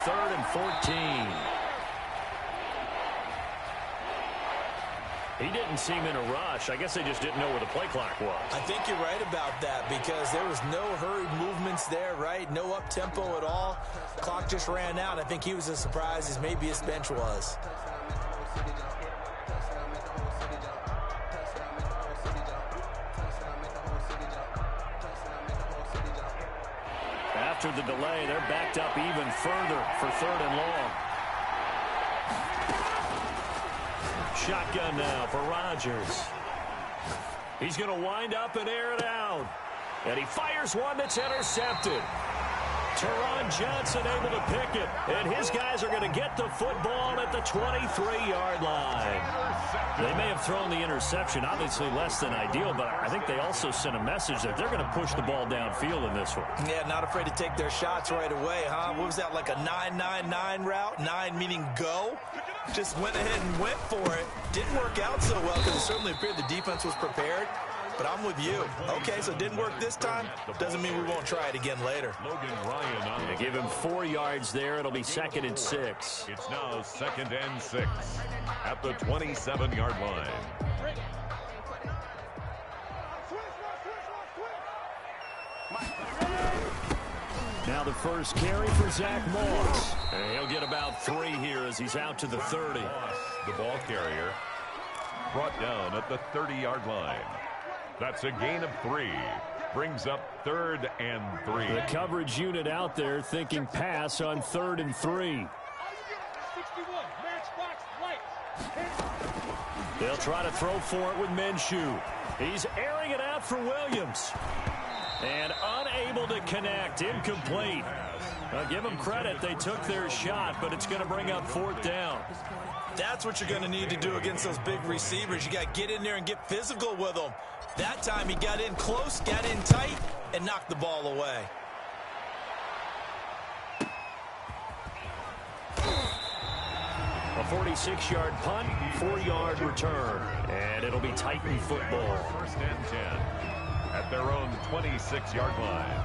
3rd and 14. He didn't seem in a rush. I guess they just didn't know where the play clock was. I think you're right about that because there was no hurried movements there, right? No up-tempo at all. Clock just ran out. I think he was as surprised as maybe his bench was. After the delay, they're backed up even further for 3rd and long. Shotgun now for Rodgers. He's going to wind up and air it out. And he fires one that's intercepted. Teron Johnson able to pick it. And his guys are going to get the football at the 23-yard line. They may have thrown the interception, obviously less than ideal, but I think they also sent a message that they're going to push the ball downfield in this one. Yeah, not afraid to take their shots right away, huh? What was that, like a 9-9-9 route? 9 meaning go? Just went ahead and went for it. Didn't work out so well because it certainly appeared the defense was prepared. But I'm with you. Okay, so it didn't work this time. Doesn't mean we won't try it again later. They give him 4 yards there. It'll be 2nd and 6. It's now 2nd and 6 at the 27-yard line. Now the first carry for Zach Moss. And he'll get about 3 here as he's out to the 30. The ball carrier brought down at the 30-yard line. That's a gain of 3. Brings up 3rd and 3. The coverage unit out there thinking pass on 3rd and 3. They'll try to throw for it with Minshew. He's airing it out for Williams. And unable to connect. Incomplete. Give them credit. They took their shot, but it's going to bring up 4th down. That's what you're going to need to do against those big receivers. You got to get in there and get physical with them. That time he got in close, got in tight, and knocked the ball away. A 46-yard punt, 4-yard return. And it'll be Titan football. 1st and 10 at their own 26-yard line.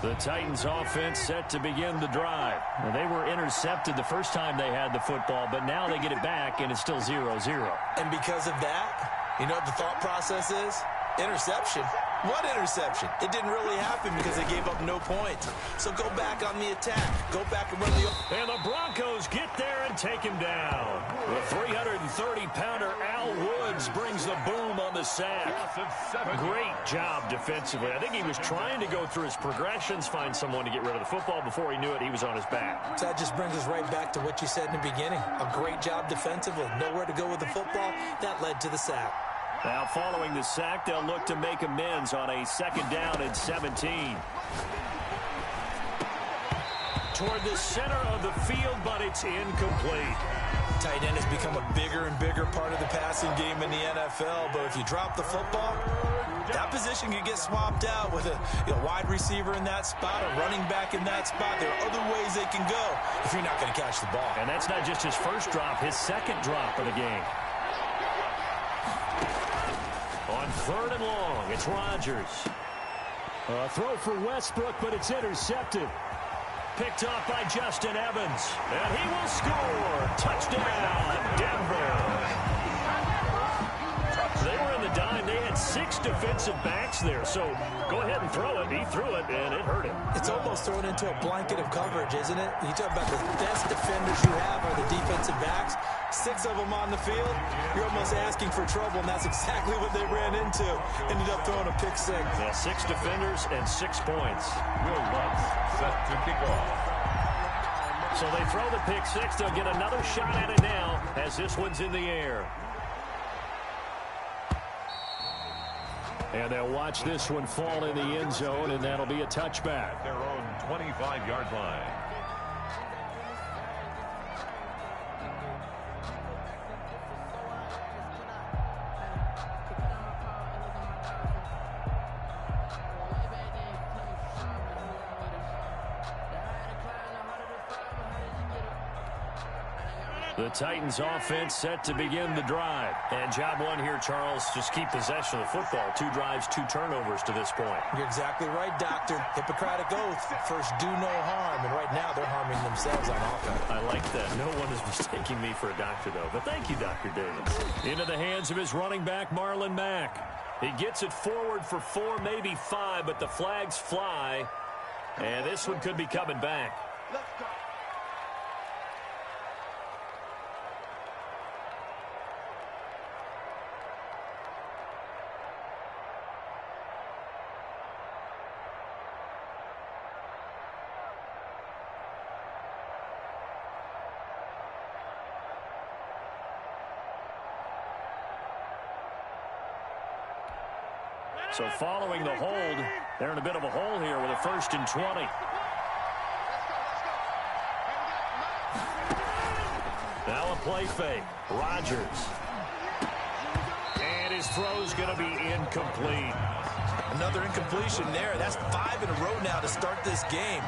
The Titans offense set to begin the drive. They were intercepted the first time they had the football, but now they get it back, and it's still 0-0. And because of that, you know what the thought process is? Interception. What interception? It didn't really happen because they gave up no points. So go back on the attack. Go back and run the... And the Broncos get there and take him down. The 330-pounder Al Woods brings the boom on the sack. Great job defensively. I think he was trying to go through his progressions, find someone to get rid of the football. Before he knew it, he was on his back. So that just brings us right back to what you said in the beginning. A great job defensively. Nowhere to go with the football. That led to the sack. Now, following the sack, they'll look to make amends on a 2nd down and 17. Toward the center of the field, but it's incomplete. Tight end has become a bigger and bigger part of the passing game in the NFL, but if you drop the football, that position can get swapped out with a wide receiver in that spot, a running back in that spot. There are other ways they can go if you're not going to catch the ball. And that's not just his first drop, his 2nd drop of the game. On 3rd and long, it's Rodgers. A throw for Westbrook, but it's intercepted. Picked off by Justin Evans. And he will score. Touchdown, Denver. They were in the dime. They had 6 defensive backs there. So go ahead and throw it. He threw it, and it hurt him. It's almost thrown into a blanket of coverage, isn't it? You talk about the best defenders you have are the defensive backs. 6 of them on the field. You're almost asking for trouble, and that's exactly what they ran into. Ended up throwing a pick 6. Yeah, 6 defenders and 6 points. Will Lutz set to kick off. So they throw the pick 6. They'll get another shot at it now as this one's in the air. And they'll watch this one fall in the end zone, and that'll be a touchback. Their own 25-yard line. The Titans offense set to begin the drive. And job one here, Charles, just keep possession of the football. 2 drives, 2 turnovers to this point. You're exactly right, Doctor. Hippocratic oath. First, do no harm. And right now, they're harming themselves on offense. I like that. No one is mistaking me for a doctor, though. But thank you, Dr. Davis. Into the hands of his running back, Marlon Mack. He gets it forward for 4, maybe 5, but the flags fly. And this one could be coming back. Let's go. So following the hold, they're in a bit of a hole here with a 1st and 20. Now a play fake. Rodgers. And his throw's going to be incomplete. Another incompletion there. That's 5 in a row now to start this game.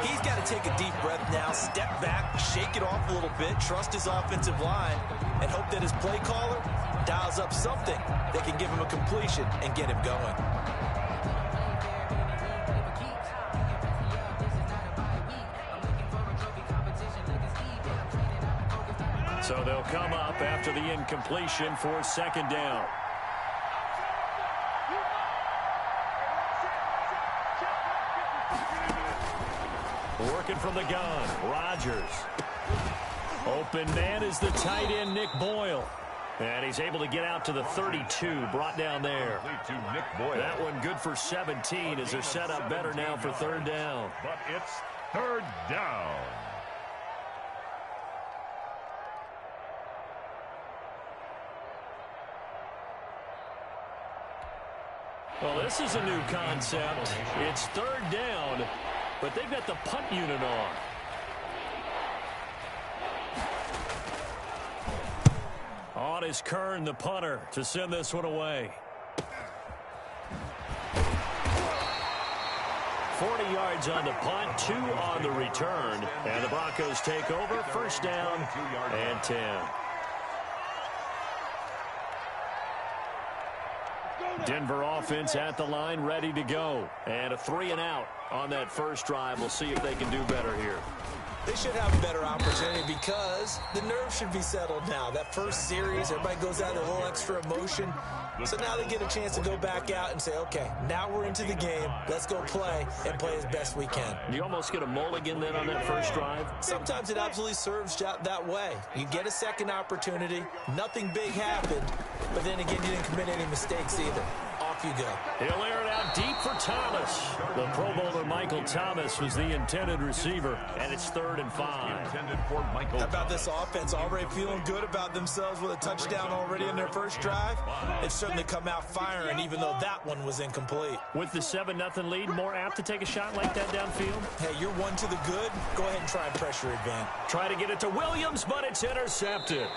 He's got to take a deep breath now, step back, shake it off a little bit, trust his offensive line, and hope that his play caller dials up something that can give him a completion and get him going. So they'll come up after the incompletion for 2nd down. Working from the gun, Rodgers. Open man is the tight end, Nick Boyle. And he's able to get out to the 32, brought down there. That one good for 17 as they're set up better now for 3rd down. But it's 3rd down. Well, this is a new concept. It's 3rd down, but they've got the punt unit on. On is Kern, the punter, to send this one away. 40 yards on the punt, 2 on the return. And the Broncos take over, 1st down and 10. Denver offense at the line, ready to go. And a 3 and out on that first drive. We'll see if they can do better here. They should have a better opportunity because the nerves should be settled now. That first series, everybody goes out with a little extra emotion. So now they get a chance to go back out and say, okay, now we're into the game. Let's go play and play as best we can. You almost get a mulligan then on that first drive? Sometimes it absolutely serves that way. You get a second opportunity. Nothing big happened. But then again, you didn't commit any mistakes either. Off you go. He'll air it out deep for Thomas. The Pro Bowler Michael Thomas was the intended receiver, and it's 3rd and 5. How about this offense already feeling good about themselves with a touchdown already in their first drive? They've certainly come out firing, even though that one was incomplete. With the 7-0 lead, more apt to take a shot like that downfield? Hey, you're 1 to the good. Go ahead and try and pressure advance. Try to get it to Williams, but it's intercepted.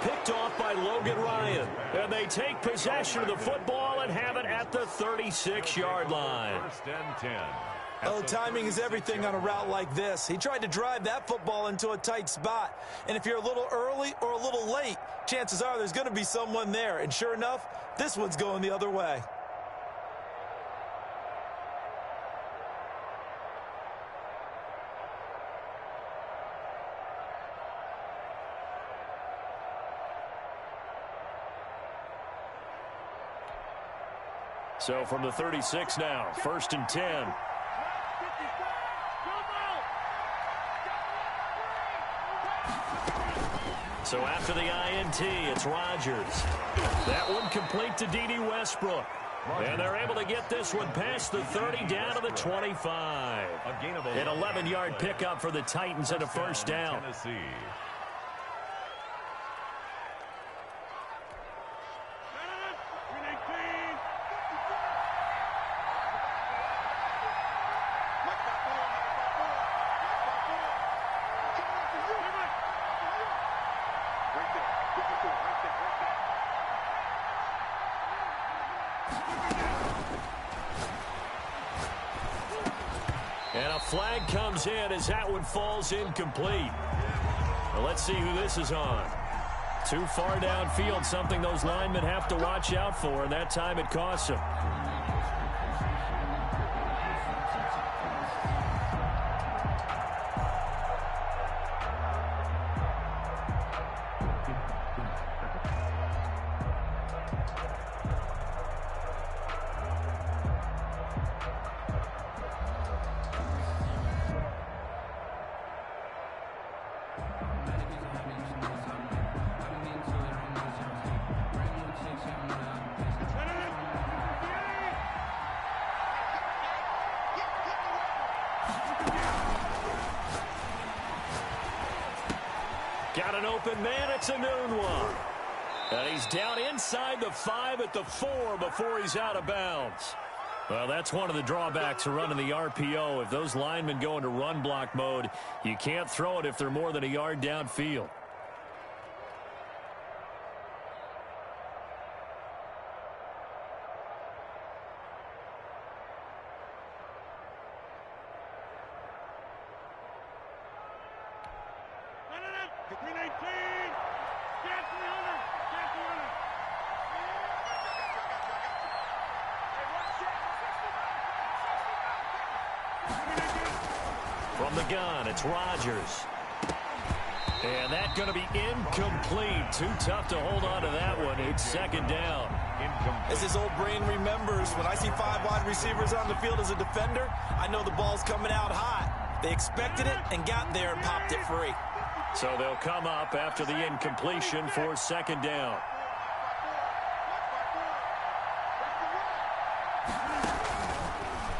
Picked off by Logan Ryan. And they take possession of the football and have it at the 36-yard line. 1st and 10. Oh, timing is everything on a route like this. He tried to drive that football into a tight spot. And if you're a little early or a little late, chances are there's going to be someone there. And sure enough, this one's going the other way. So from the 36 now, 1st and 10. So after the INT, it's Rodgers. That one complete to D.D. Westbrook. And they're able to get this one past the 30 down to the 25. An 11-yard pickup for the Titans and a 1st down. And a flag comes in as that one falls incomplete. Well, let's see who this is on. Too far downfield, something those linemen have to watch out for, and that time it costs them. Got an open man. It's a noon one. And he's down inside the 5 at the 4 before he's out of bounds. Well, that's one of the drawbacks of running the RPO. If those linemen go into run block mode, you can't throw it if they're more than a yard downfield. From the gun, it's Rodgers. And that's going to be incomplete. Too tough to hold on to that one. It's second down. As his old brain remembers, when I see 5 wide receivers on the field as a defender, I know the ball's coming out hot. They expected it and got there and popped it free. So they'll come up after the incompletion for second down.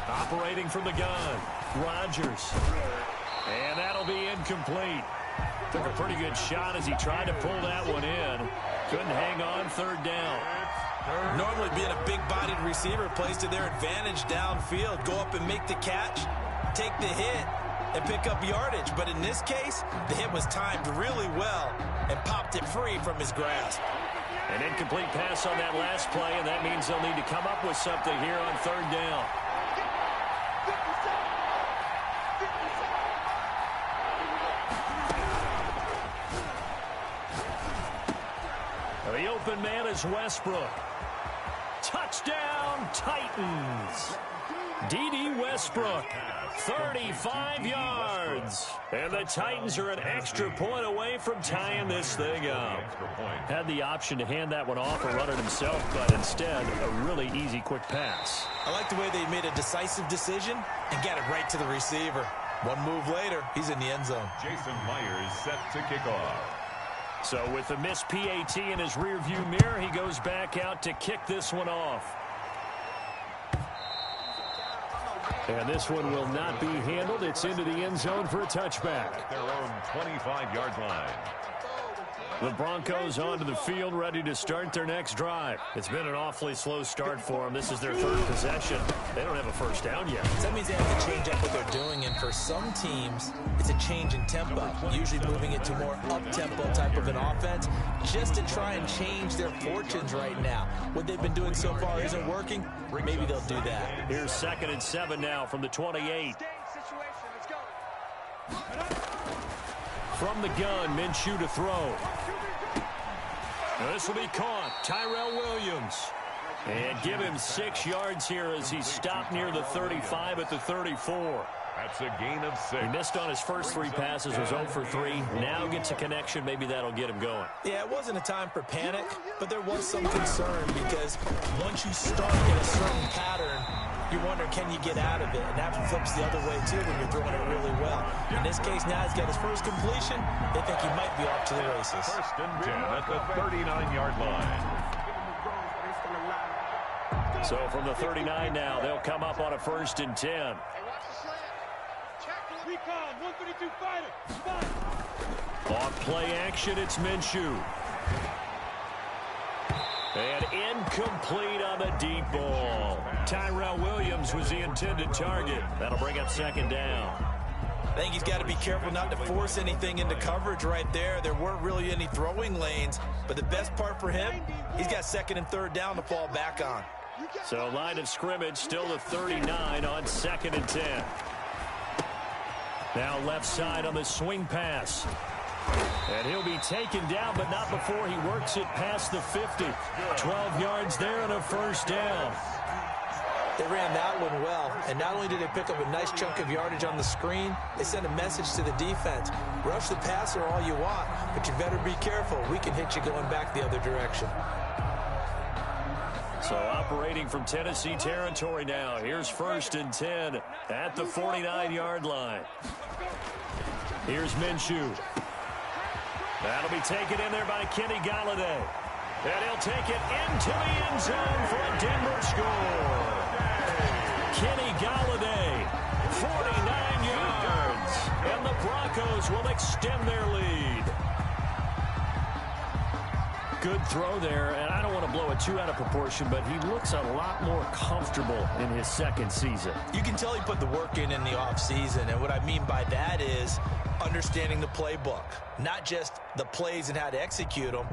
Operating from the gun, Rodgers. And that'll be incomplete. Took a pretty good shot as he tried to pull that one in. Couldn't hang on, third down. Normally being a big-bodied receiver plays to their advantage downfield. Go up and make the catch, take the hit, and pick up yardage. But in this case, the hit was timed really well and popped it free from his grasp. An incomplete pass on that last play, and that means they'll need to come up with something here on third down. The open man is Westbrook. Touchdown, Titans. D.D. Westbrook, 35 yards. And the Titans are an extra point away from tying this thing up. Had the option to hand that one off or run it himself, but instead, a really easy quick pass. I like the way they made a decisive decision and got it right to the receiver. One move later, he's in the end zone. Jason Myers set to kick off. So with the missed PAT in his rearview mirror, he goes back out to kick this one off. And this one will not be handled. It's into the end zone for a touchback. At their own 25-yard line. The Broncos onto the field, ready to start their next drive. It's been an awfully slow start for them. This is their third possession. They don't have a first down yet. So that means they have to change up what they're doing, and for some teams, it's a change in tempo, usually moving it to more up-tempo type of an offense, just to try and change their fortunes right now. What they've been doing so far isn't working. Maybe they'll do that. Here's 2nd and 7 now from the 28. From the gun, Minshew to throw. Now this will be caught. Tyrell Williams. And give him 6 yards here as he stopped near the 35 at the 34. That's a gain of 6. He missed on his first 3 passes, was 0 for 3. Now gets a connection. Maybe that'll get him going. Yeah, it wasn't a time for panic, but there was some concern because once you start in a certain pattern, you wonder, can you get out of it? And that flips the other way, too, when you're throwing it really well. In this case, now he's got his first completion. They think he might be off to the races. 1st and 10 at the 39-yard line. So from the 39 now, they'll come up on a 1st and 10. Off play action, it's Minshew. And incomplete on the deep ball. Tyrell Williams was the intended target. That'll bring up 2nd down. I think he's got to be careful not to force anything into coverage right there. There weren't really any throwing lanes, but the best part for him, he's got 2nd and 3rd down to fall back on. So line of scrimmage still the 39 on 2nd and 10. Now left side on the swing pass. And he'll be taken down, but not before he works it past the 50. 12 yards there and a first down. They ran that one well, and not only did they pick up a nice chunk of yardage on the screen, they sent a message to the defense. Rush the passer all you want, but you better be careful. We can hit you going back the other direction. So operating from Tennessee territory now. Here's 1st and 10 at the 49-yard line. Here's Minshew. That'll be taken in there by Kenny Golladay. And he'll take it into the end zone for a Denver score. Kenny Golladay, 49 yards. And the Broncos will extend their lead. Good throw there, and I don't want to blow it too out of proportion, but he looks a lot more comfortable in his second season. You can tell he put the work in the offseason, and what I mean by that is understanding the playbook. Not just the plays and how to execute them,